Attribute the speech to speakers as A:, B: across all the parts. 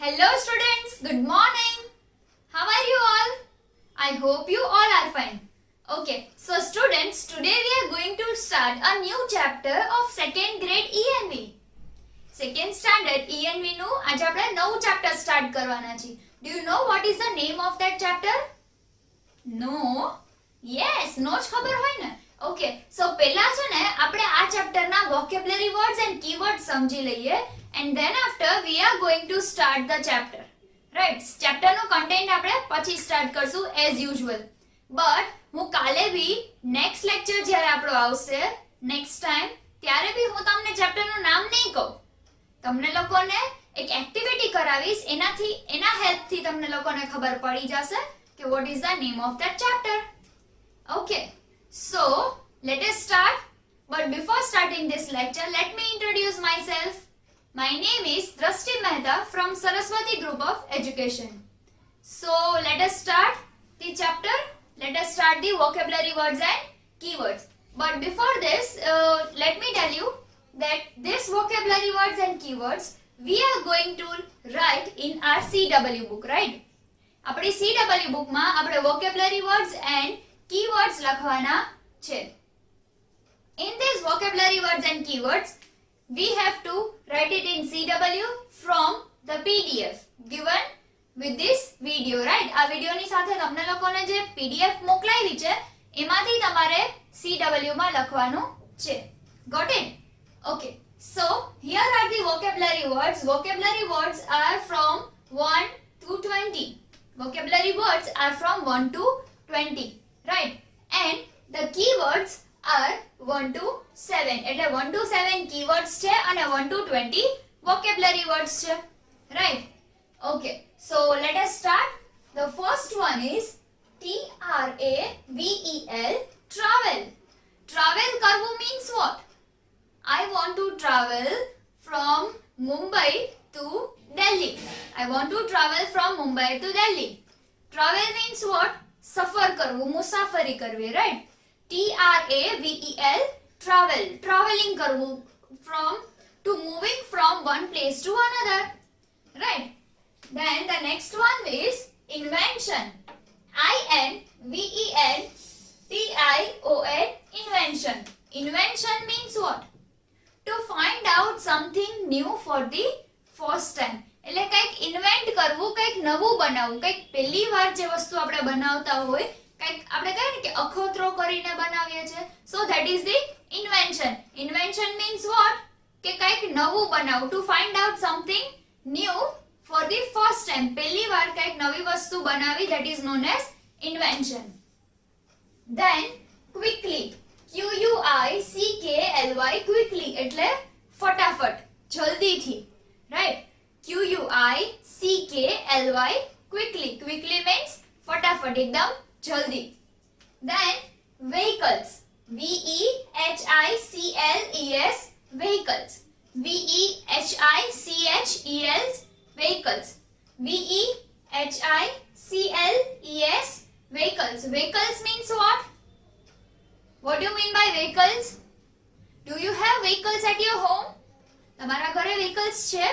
A: Hello students, good morning. How are you all? I hope you all are fine. Okay, so students, today we are going to start a new chapter of second grade ENV. Second standard ENV નું આજે આપણે નવું chapter start કરવાના છે. Do you know what is the name of that chapter? No? Yes, no જ ખબર હોય ને. Okay, so પહેલા છે ને આપણે આ chapter ના vocabulary words and keywords સમજી લઈએ. And then after we are going to start the chapter. Right? Chapter no content આપણે પછી start કરશું as usual. But હું કાલે બી next lecture જ્યારે આપણો આવશે next time ત્યારે બી હું તમને chapter નું નામ નહીં કહું. તમને લોકોને એક એક્ટિવિટી કરાવીશ એના હેલ્પ થી તમને લોકોને ખબર પડી જશે કે what is the name of that chapter. Okay. So let us start. But before starting this lecture, let me introduce myself. My name is Drashti Mehta from Saraswati Group of Education. So let us start the chapter. Let us start the vocabulary words and keywords. But before this, let me tell you that this vocabulary words and keywords we are going to write in our CW book, right? આપણી CW book માં આપણે vocabulary words and keywords લખવાના છે. In this vocabulary words and keywords, we have to write it in CW from the PDF given with this video, right? આ વિડિયોની સાથે તમને લોકોને જે PDF મોકલાવી છે એમાંથી તમારે CW માં લખવાનું છે. Got it? Okay. So here are the vocabulary words. Vocabulary words are from 1 to 20. Vocabulary words are from 1 to 20, right? And the keywords are 1 to 7. એટલે 1 to 7 keywords છે અને 1 to 20 vocabulary words છે, right? Okay, so let us start. The first one is TRAVEL, travel. Travel કરવું means what? I want to travel from Mumbai to Delhi. I want to travel from Mumbai to Delhi. Travel means what? સફર કરવું, મુસાફરી કરવી, right? TRAVEL, travel. Traveling karvu to moving from one place to another, right? Then the next one is invention. INVENTION, invention. Invention means what? To find out something new for the first time. એટલે કંઈક invent કરવું, કંઈક નવું બનાવવું, કંઈક પહેલી વાર જે વસ્તુ આપણે બનાવતા હોય, કંઈક આપણે કહીએ ને કે અખોતરો કરીને બનાવીએ છે. So that is the invention. Invention means what? કે કંઈક નવું બનાવવું. To find out something new for the first time. પહેલી વાર કંઈક નવી વસ્તુ બનાવી, that is known as invention. Then quickly. QUICKLY, quickly એટલે ફટાફટ, જલ્દીથી, right? QUICKLY, quickly. Quickly means ફટાફટ, એકદમ જલ્દી. Then vehicles. VEHICLES, vehicles. VEHICHELS, vehicles. VEHICLES, vehicles. Vehicles means what? What do you mean by vehicles? Do you have vehicles at your home? તમારા ઘરે vehicles છે?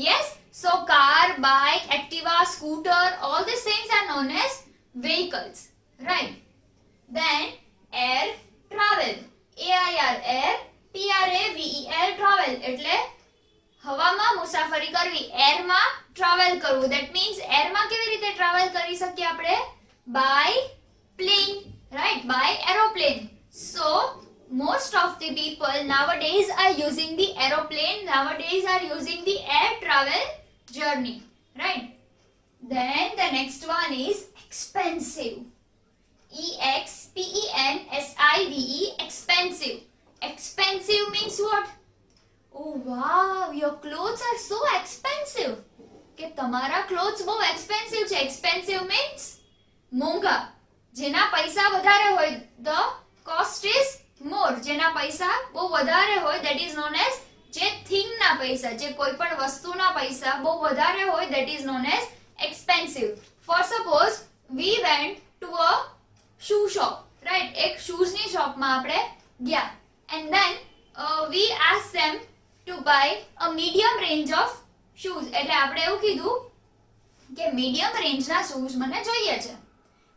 A: Yes? So car, bike, activa, scooter, all these things are known as vehicles, right? Then air travel. AIR, air. TRAVEL, travel. એટલે હવામાં મુસાફરી કરવી, air માં travel કરવું. That means air માં કેવી રીતે travel કરી શકીએ આપણે? By plane, right? By aeroplane. So most of the people nowadays are using the aeroplane, nowadays are using the air travel journey, right? Then the next one is expensive. EXPENSIVE, expensive. Expensive means what? Oh wow, your clothes are so expensive. કે તમારા clothes બહુ expensive છે. Expensive means મોંઘા. જેના પૈસા વધારે હોય, the cost is more. જેના પૈસા બહુ વધારે હોય, that is known as, જે thing ના પૈસા, જે કોઈ પણ વસ્તુના પૈસા બહુ વધારે હોય, that is known as expensive. For suppose we went to a shoe shop, right? એક shoes ની shop માં આપણે ગયા, and then we asked them to buy a medium range of shoes એટલે આપણે એવું કીધું કે મીડિયમ રેન્જના શૂઝ મને જોઈએ છે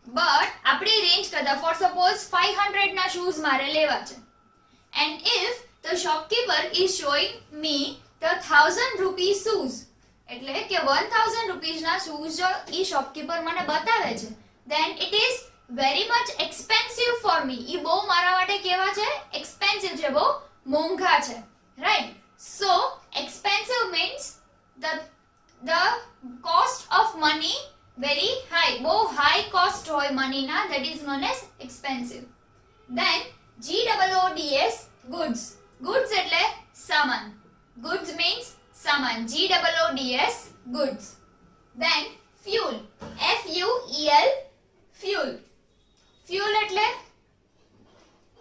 A: બટ આપણી રેન્જ કરતા ફોર સપોઝ 500 ના શૂઝ મારે લેવા છે and if the shopkeeper is showing me the 1000 rupees shoes એટલે કે 1000 રૂપીઝના શૂઝ જો ઈ શોપકીપર મને બતાવે છે then it is very much expensive for me ઈ બહુ મારા માટે કેવા છે એક્સપેન્સિવ છે બહુ મોંઘા છે right so expensive means the cost of money very high બહુ high cost હોય money ના that is known as expensive then goods goods એટલે સામાન goods means સામાન goods goods then fuel fuel fuel fuel એટલે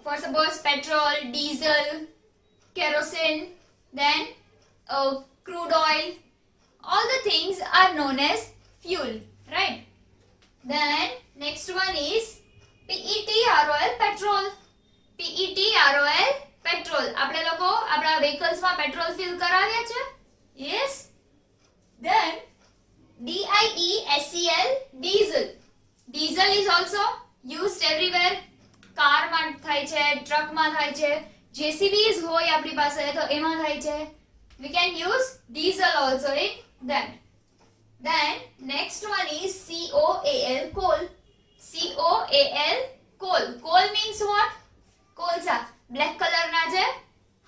A: for suppose petrol diesel kerosene then crude oil all the things are known as fuel right then next one is PETROL petrol PETROL petrol આપણે લોકો આપણા vehicles માં petrol fill કરાવ્યા છે yes then DIESEL diesel diesel is also used everywhere car માં થાય છે truck માં થાય છે JCBs હોય આપણી પાસે તો એમાં થાય છે we can use diesel also in that then next one is COAL coal coal means what કોલસા black color ના જે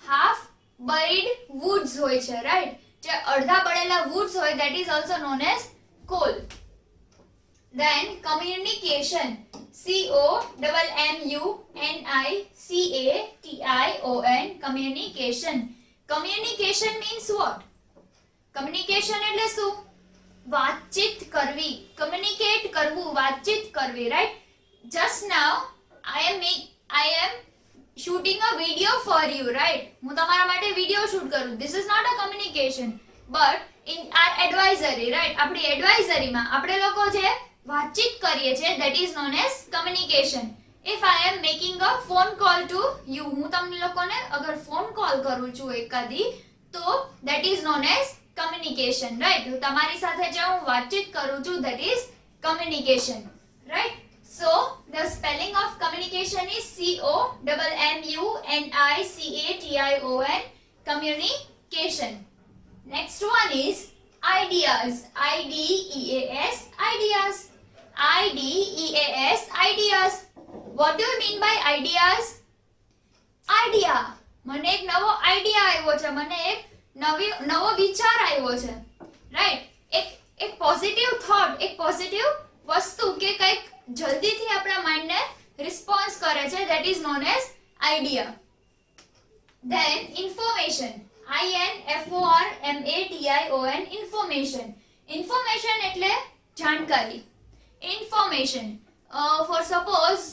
A: half buried woods હોય છે right જે અડધા બળેલા woods હોય that is also known as coal then communication COMMUNICATION communication communication means what communication એટલે શું વાતચીત કરવી communicate કરવું વાતચીત કરવી right just now I am shooting a video for you right હું તમારા માટે વિડિયો શૂટ કરું this is not a communication but in our advisory right આપણી advisory માં આપણે લોકો જે વાતચીત કરીએ છીએ that is known as communication if I am making a phone call to you હું તમને લોકોને અગર ફોન કોલ કરું છું એકાદી તો that is known as communication right હું તમારી સાથે જે હું વાતચીત કરું છું that is communication right so the spelling of communication is COMMUNICATION communication next one is ideas ideas what do you mean by ideas idea મને એક નવો આઈડિયા આવ્યો છે મને એક નવો વિચાર આવ્યો છે રાઈટ એક પોઝિટિવ થોટ એક પોઝિટિવ વસ્તુ કે કંઈક જલ્દીથી આપણા માઇન્ડને રિસ્પોન્સ કરે છે that is known as idea then information INFORMATION information એટલે જાણકારી information for suppose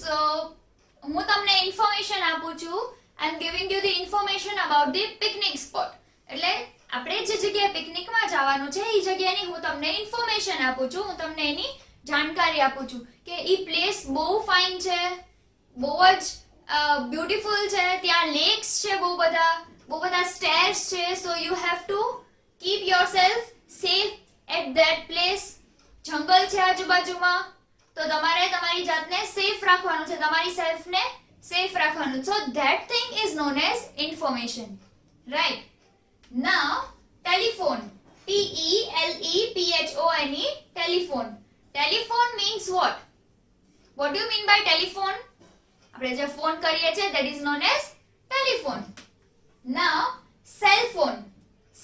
A: હું તમને information આપું છું I am giving you the information about the picnic spot એટલે આપણે જે જગ્યાએ પિકનિકમાં જવાનું છે એ જગ્યાની હું તમને ઇન્ફોર્મેશન આપું છું હું તમને એની જાણકારી આપું છું કે ઈ પ્લેસ બહુ ફાઇન છે બહુ જ બ્યુટીફુલ છે ત્યાં લેક્સ છે બહુ બધા સ્ટેર્સ છે so you have to keep yourself safe at that place જંગલ છે આજુબાજુમાં તો તમારે તમારી જાતને સેફ રાખવાનું છે તમારી સેલ્ફને સેફ રાખવાનું so that thing is known as information right now telephone TELEPHONE telephone telephone means what what do you mean by telephone આપણે જે ફોન કરીએ છીએ that is known as telephone now cell phone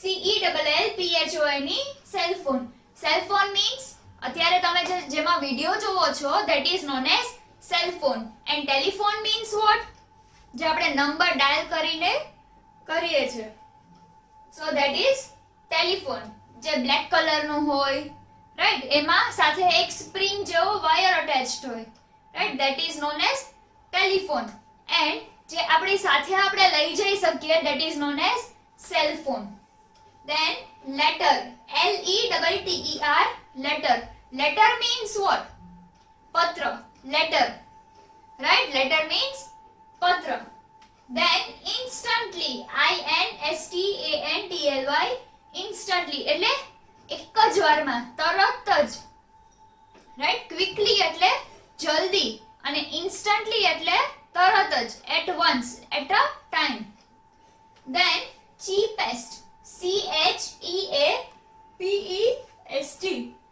A: CELLPHONE cell phone cell phone means અત્યારે તમે જેમાં video જોવો છો that is known as cell phone and telephone means what જે આપણે નંબર ડાયલ કરીને કરીએ છીએ so that is telephone જે બ્લેક કલરનું હોય રાઈટ એમાં સાથે એક સ્પ્રિંગ જેવો વાયર અટેચ્ડ હોય right that is known as telephone and જે આપણી સાથે આપણે લઈ જઈ શકીએ that is known as cell phone then letter LETTER letter means what patra letter right letter means patra then instantly INSTANTLY instantly એટલે જ વારમાં, તરત જ. રાઈટ, ક્વિકલી એટલે જલ્દી અને ઇન્સ્ટન્ટલી એટલે તરત જ, at once, at a time. Then cheapest, CHEAPEST,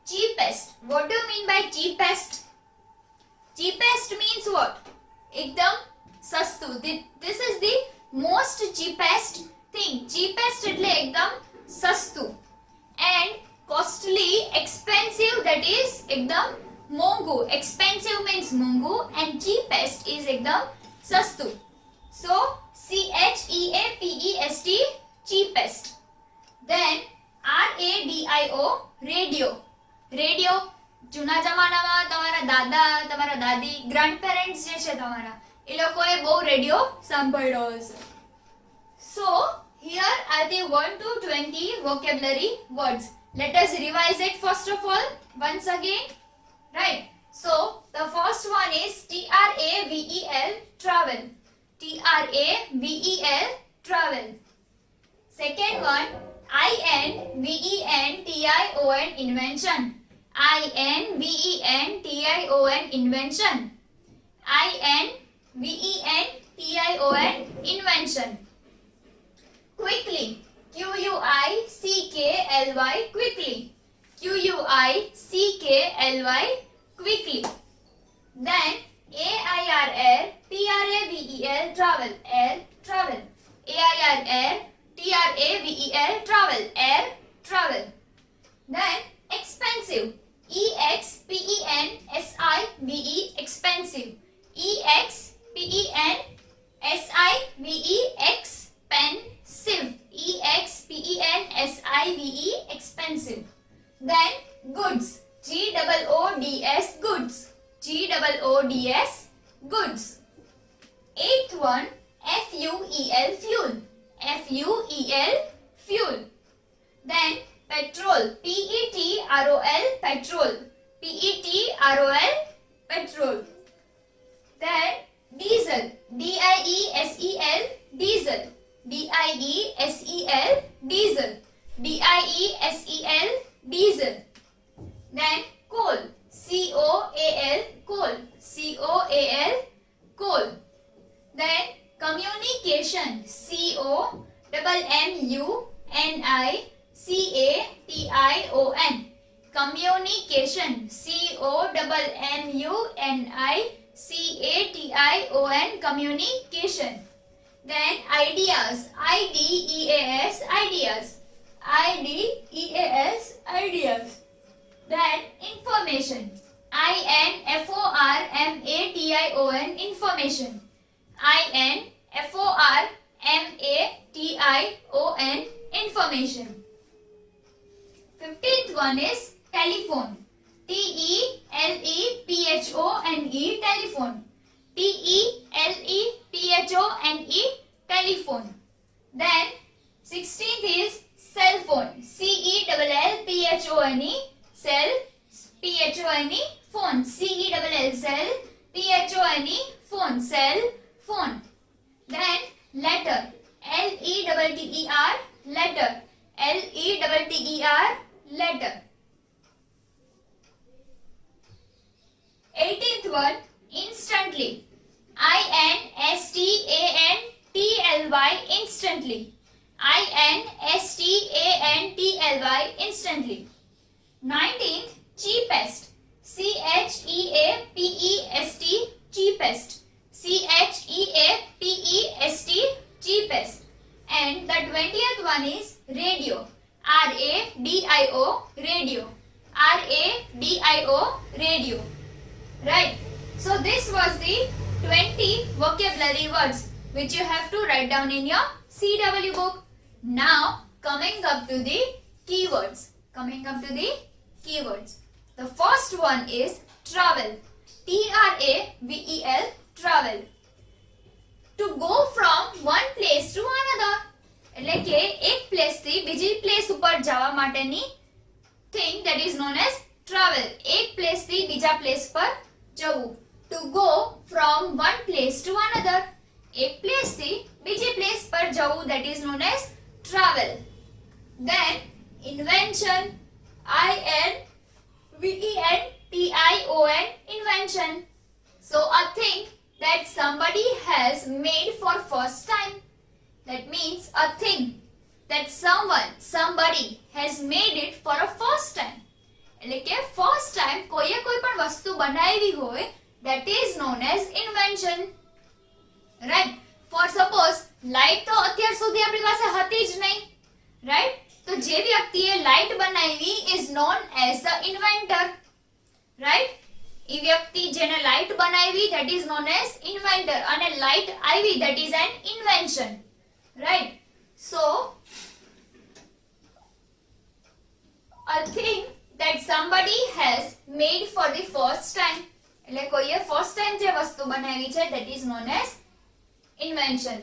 A: cheapest. What do you mean by cheapest? Cheapest means what? એકદમ સસ્તું. This is the most cheapest thing. Cheapest એટલે એકદમ સસ્તું. And costly, expensive, that is એકદમ મોંઘું. Expensive means મોંઘું and cheapest is એકદમ સસ્તું. So CHEAPEST, cheapest. Then RADIO, radio. Radio, જૂના જમાનામાં તમારા દાદા, તમારા દાદી, ગ્રાન્ડ પેરેન્ટ્સ જે છે તમારા, એ લોકોએ બહુ રેડિયો સાંભળ્યો હશે. So here are the 1 to 20 vocabulary words. Let us revise it first of all once again. Right. So the first one is TRAVEL, travel. TRAVEL, travel. Second one, INVENTION, invention. INVENTION, invention. INVENTION, invention. Quickly. QUICKLY, quickly. QUICKLY, quickly. Then AIRR, TRAVEL, travel. Air, travel. AIRR, TRAVEL, travel. Air, travel. Then expensive. EXPENSIVE, expensive. EXPENSIVE, expensive. EXPENSIVE, expensive. Then goods. GOODS, goods. GOODS, goods. Eighth one, FUEL, fuel. FUEL, fuel. Then petrol. PETROL, petrol. PETROL, petrol. Then diesel. DIESEL, diesel. DIESEL, diesel. DIESEL, diesel. Then coal. COAL, coal. COAL, coal. Then communication. COMMUNICATION, communication. COMMUNICATION, communication. Then ideas. IDEAS, ideas. IDEAS, ideas. Then information. INFORMATION, information. INFORMATION, information. 15th one is telephone. TELEPHONE, telephone. TELEPHONE, telephone. Then 16th is cell phone. CELLPHONE, cell, PHONE, phone. CELL, cell, PHONE, phone. Cell, phone. Then letter. LETTER, letter. LETTER, letter. 18th one, instantly. INSTANTLY, instantly. INSTANTLY, instantly. 19th, cheapest. CHEAPEST, cheapest. CHEAPEST, cheapest. And the 20th one is radio. RADIO, radio. RADIO, radio. Right. So this was the 20 vocabulary words which you have to write down in your CW book. Now coming up to the keywords. The first one is travel. TRAVEL, travel. To go from one place to another. એટલે કે એક place થી બીજી place ઉપર જવા માટેની thing that is known as travel. એક place થી બીજા પ્લેસ પર જવું. To go from one place to another. એક પ્લેસ થી બીજી પ્લેસ પર જવું, that is known as travel. Then invention. invention. Invention. So a thing that somebody has made for first time. That means a thing that somebody has made it for a first time. એટલે કે first time કોઈએ કોઈ પણ વસ્તુ બનાવી હોય, that is known as invention. Right? For suppose light તો અત્યાર સુધી આપણી પાસે હતી જ નહીં, right? તો જે વ્યક્તિએ લાઈટ બનાવી is known as the inventor. Right? એ વ્યક્તિ જેને લાઈટ બનાવી that is known as inventor, અને લાઈટ આવી that is an invention. Right? So a thing that somebody has made for the first time. એટલે કોઈએ first time જે વસ્તુ બનાવી છે that is known as invention.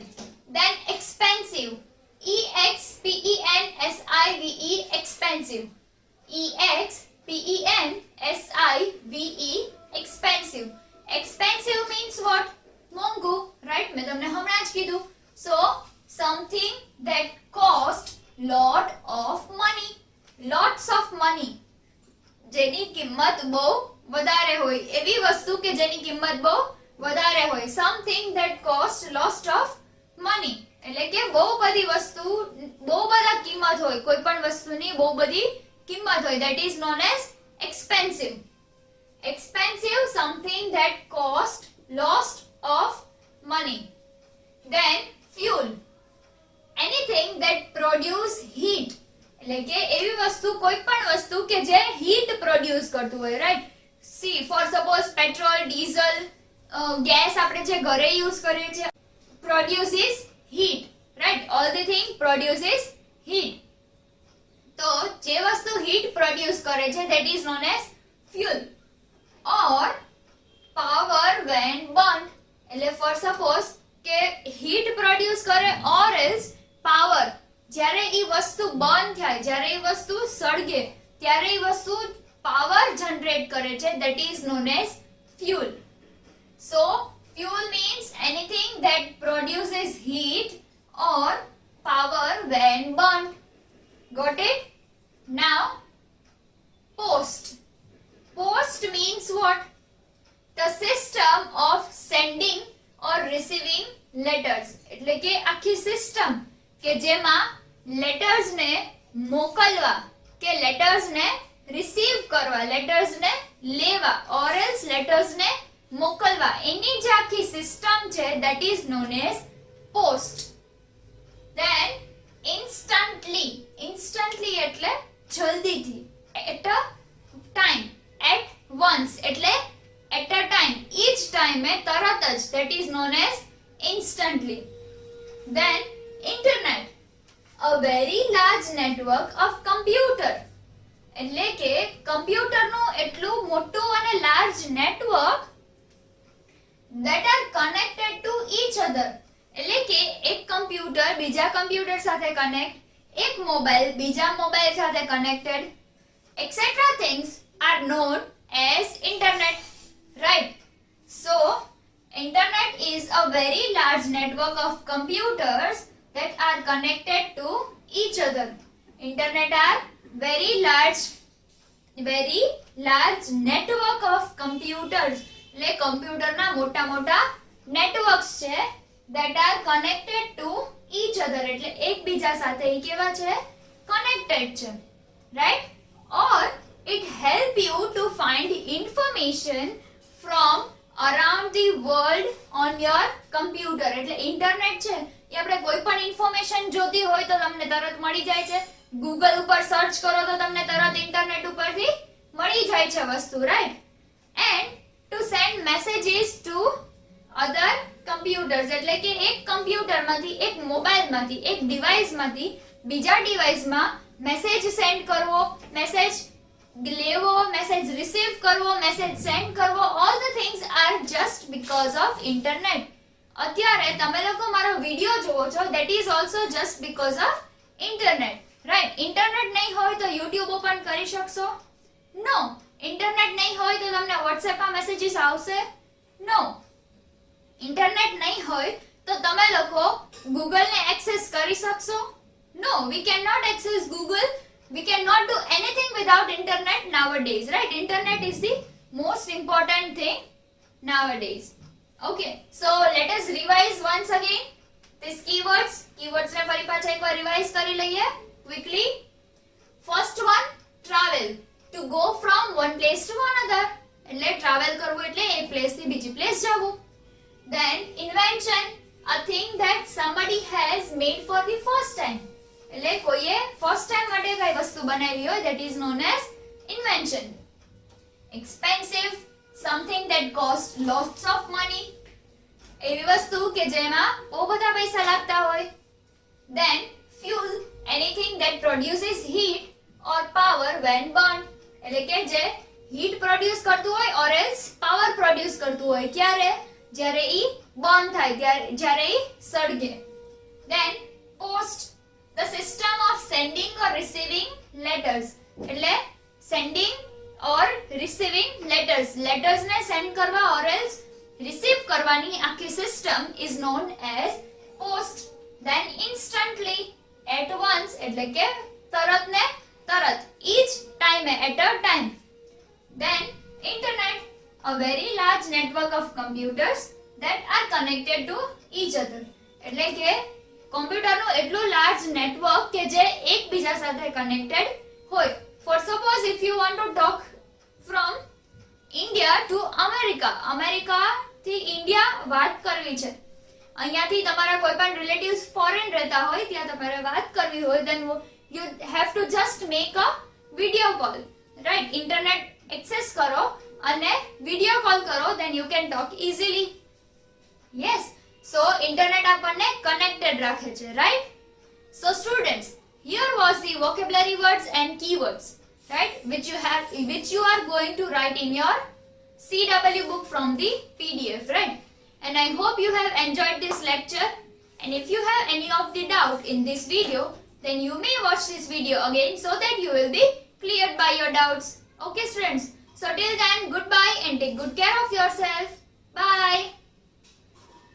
A: Then expensive. EXPENSIVE expensive. EXPENSIVE expensive. Expensive means what? મોંઘું, right? મેં તમને હમણાં જ કીધું. So something that cost lot of money. Lots of money. જેની કિંમત બહુ વધારે હોય, એવી વસ્તુ કે જેની કિંમત બહુ વધારે હોય. Something that cost lots of money. એટલે કે બહુ બધી વસ્તુ, બહુ બધા કિંમત હોય, કોઈ પણ વસ્તુની બહુ બધી કિંમત હોય. That is known as expensive. Expensive, something that cost lots of money. Then fuel. Anything that produce heat. એટલે કે એવી વસ્તુ, કોઈ પણ વસ્તુ કે જે હીટ પ્રોડ્યુસ કરતું હોય, right? See for suppose petrol, diesel, gas આપણે જે ઘરે યુઝ કરીએ છીએ, produces heat, right? All the thing produces heat. તો જે વસ્તુ હીટ પ્રોડ્યુસ કરે છે that is known as fuel. or power when burned. એટલે ફોર સપોઝ કે હીટ પ્રોડ્યુસ કરે or else power, જ્યારે એ વસ્તુ બર્ન થાય, જ્યારે એ વસ્તુ સળગે, ત્યારે એ વસ્તુ પાવર જનરેટ કરે છે that is known as fuel. So fuel means anything that produces heat or power when burned. Got it? Now post. Post means what? The system of sending or receiving letters. એટલે કે આખી system કે જેમાં letters ને મોકલવા કે letters ને receive કરવા, લેટર્સ ને લેવા or else લેટર્સ ને મોકલવા, એની જે આખી સિસ્ટમ છે that is known as post. Then instantly. Instantly એટલે જલ્દીથી. At a time. At once એટલે at a time. Each time તરત જ, that is known as instantly. Then internet. A very large network of computer. એટલે કે કમ્પ્યુટરનું એટલું મોટું અને large network that are connected to each other. એટલે કે એક કમ્પ્યુટર બીજા કમ્પ્યુટર સાથે કનેક્ટ, એક મોબાઈલ બીજા મોબાઈલ સાથે connected, etc. things are known as internet. Right? So internet is a very large network of computers that are connected to each other. Internet are very large network of computers. એટલે કમ્પ્યુટરના મોટા મોટા networks છે that are connected to each other. એટલે એકબીજા સાથે એ કેવા છે? Connected છે, right? Or it help you to find information from around the world on your computer. એટલે ઇન્ટરનેટ છે એ આપણે કોઈ પણ ઇન્ફોર્મેશન જોતી હોય તો તમને તરત મળી જાય છે. ગૂગલ ઉપર સર્ચ કરો તો તમને તરત ઇન્ટરનેટ ઉપરથી મળી જાય છે વસ્તુ, right? And two send messages to other computers. એટલે કે એક કમ્પ્યુટરમાંથી, એક મોબાઈલમાંથી, એક ડિવાઇસમાંથી બીજા ડિવાઇસમાં મેસેજ સેન્ડ કરવો, મેસેજ લેવો, મેસેજ રિસીવ કરવો, મેસેજ સેન્ડ કરવો, all the things are just because of internet. અત્યારે તમે લોકો મારો વિડિયો જોવો છો that is also just because of internet. Right? Internet નહીં હોય તો યુટ્યુબ ઓપન કરી શકશો? નો. ઇન્ટરનેટ નહીં હોય તો તમને વોટ્સએપમાં મેસેજીસ આવશે? નો. ઇન્ટરનેટ નહીં હોય તો તમે લોકો ગૂગલને એક્સેસ કરી શકશો? No, we can not access Google we cannot do anything without internet nowadays, right? Internet is the most important thing nowadays. Okay, so let us revise once again these keywords. Keywords ને ફરી પાછા એકવાર revise કરી લઈએ quickly. First one, travel. To go from one place to another. એટલે travel કરવું એટલે એક place થી બીજી place જવું. Then invention, a thing that somebody has made for the first time. એટલે કોઈએ first time માટે કઈ વસ્તુ બનાવી હોય, that is known as invention. Expensive, something that costs lots of money. એવી વસ્તુ કે જેમાં બહુ બધા પૈસા લાગતા હોય. Then fuel, anything that produces heat or power when burned. એટલે કે જે heat produce કરતું હોય or else power produce કરતું હોય ક્યારે? જ્યારે ઈ burn થાય, જ્યારે ઈ સળગે. Then post, the system of sending or receiving letters. એટલે sending or receiving letters. Letters ને send કરવા or else receive કરવાની આખી system is known as post. Then instantly, at once એટલે કે તરત ને તરત, each time, at a time. Then internet, a very large network of computers that are connected to each other. એટલે કે કોમ્પ્યુટરનું એટલું લાર્જ નેટવર્ક કે જે એકબીજા સાથે કનેક્ટેડ હોય. For suppose if you want to talk from India to America, America થી India વાત કરવી છે, અહીંયાથી તમારા કોઈ પણ રિલેટિવ્સ ફોરેન રહેતા હોય, ત્યાં તમારે વાત કરવી હોય, then you have to just make a video call, right? Internet access કરો અને video call કરો, then you can talk easily. Yes, so internet આપણને connected રાખે છે, right? So students, here was the vocabulary words and keywords, right, which you are going to write in your CW book from the PDF, right? And I hope you have enjoyed this lecture, and if you have any of the doubt in this video, then you may watch this video again so that you will be cleared by your doubts. Okay students, so till then, goodbye and take good care of yourself. Bye.